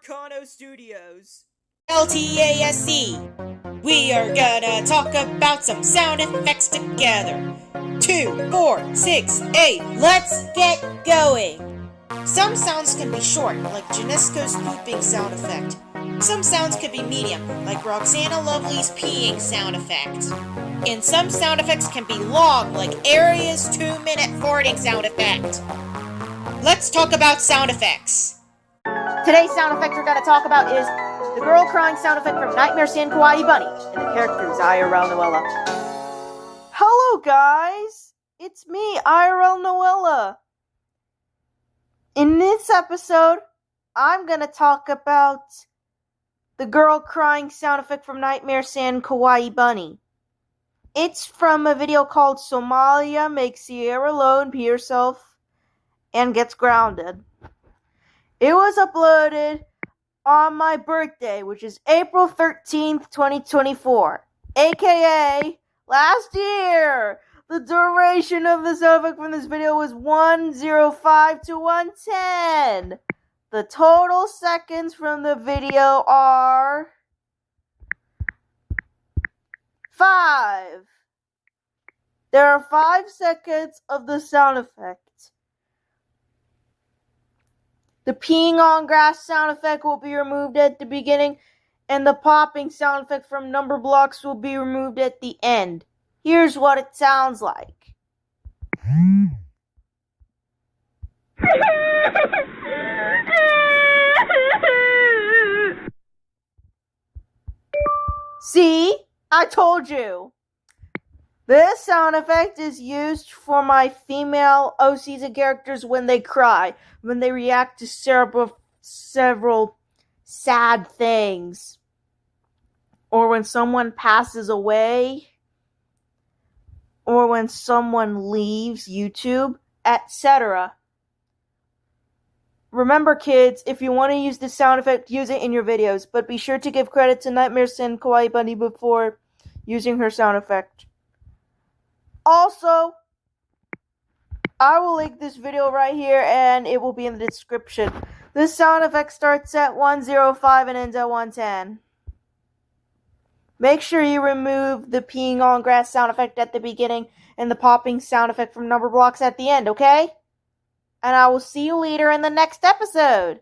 Arcano Studios. LTASC. We are gonna talk about some sound effects together. 2, 4, 6, 8. Let's get going. Some sounds can be short, like Janisco's pooping sound effect. Some sounds could be medium, like Roxana Lovely's peeing sound effect. And some sound effects can be long, like Aria's 2-minute farting sound effect. Let's talk about sound effects. Today's sound effect we're going to talk about is the girl crying sound effect from Nightmare San Kawaii Bunny, and the character is IRL Noella. Hello guys, it's me, IRL Noella. In this episode, I'm going to talk about the girl crying sound effect from Nightmare San Kawaii Bunny. It's from a video called Somalia Makes Sierra Leone Pee Herself and Gets Grounded. It was uploaded on my birthday, which is April 13th, 2024, aka last year. The duration of the sound effect from this video was 105 to 110. The total seconds from the video are 5. There are 5 seconds of the sound effect. The peeing on grass sound effect will be removed at the beginning, and the popping sound effect from Numberblocks will be removed at the end. Here's what it sounds like. See? I told you! This sound effect is used for my female OCs and characters when they cry, when they react to several sad things, or when someone passes away, or when someone leaves YouTube, etc. Remember, kids, if you want to use this sound effect, use it in your videos, but be sure to give credit to Nightmare San Kawaii Bunny before using her sound effect. Also, I will link this video right here, and it will be in the description. This sound effect starts at 105 and ends at 110. Make sure you remove the peeing on grass sound effect at the beginning and the popping sound effect from Numberblocks at the end, okay? And I will see you later in the next episode.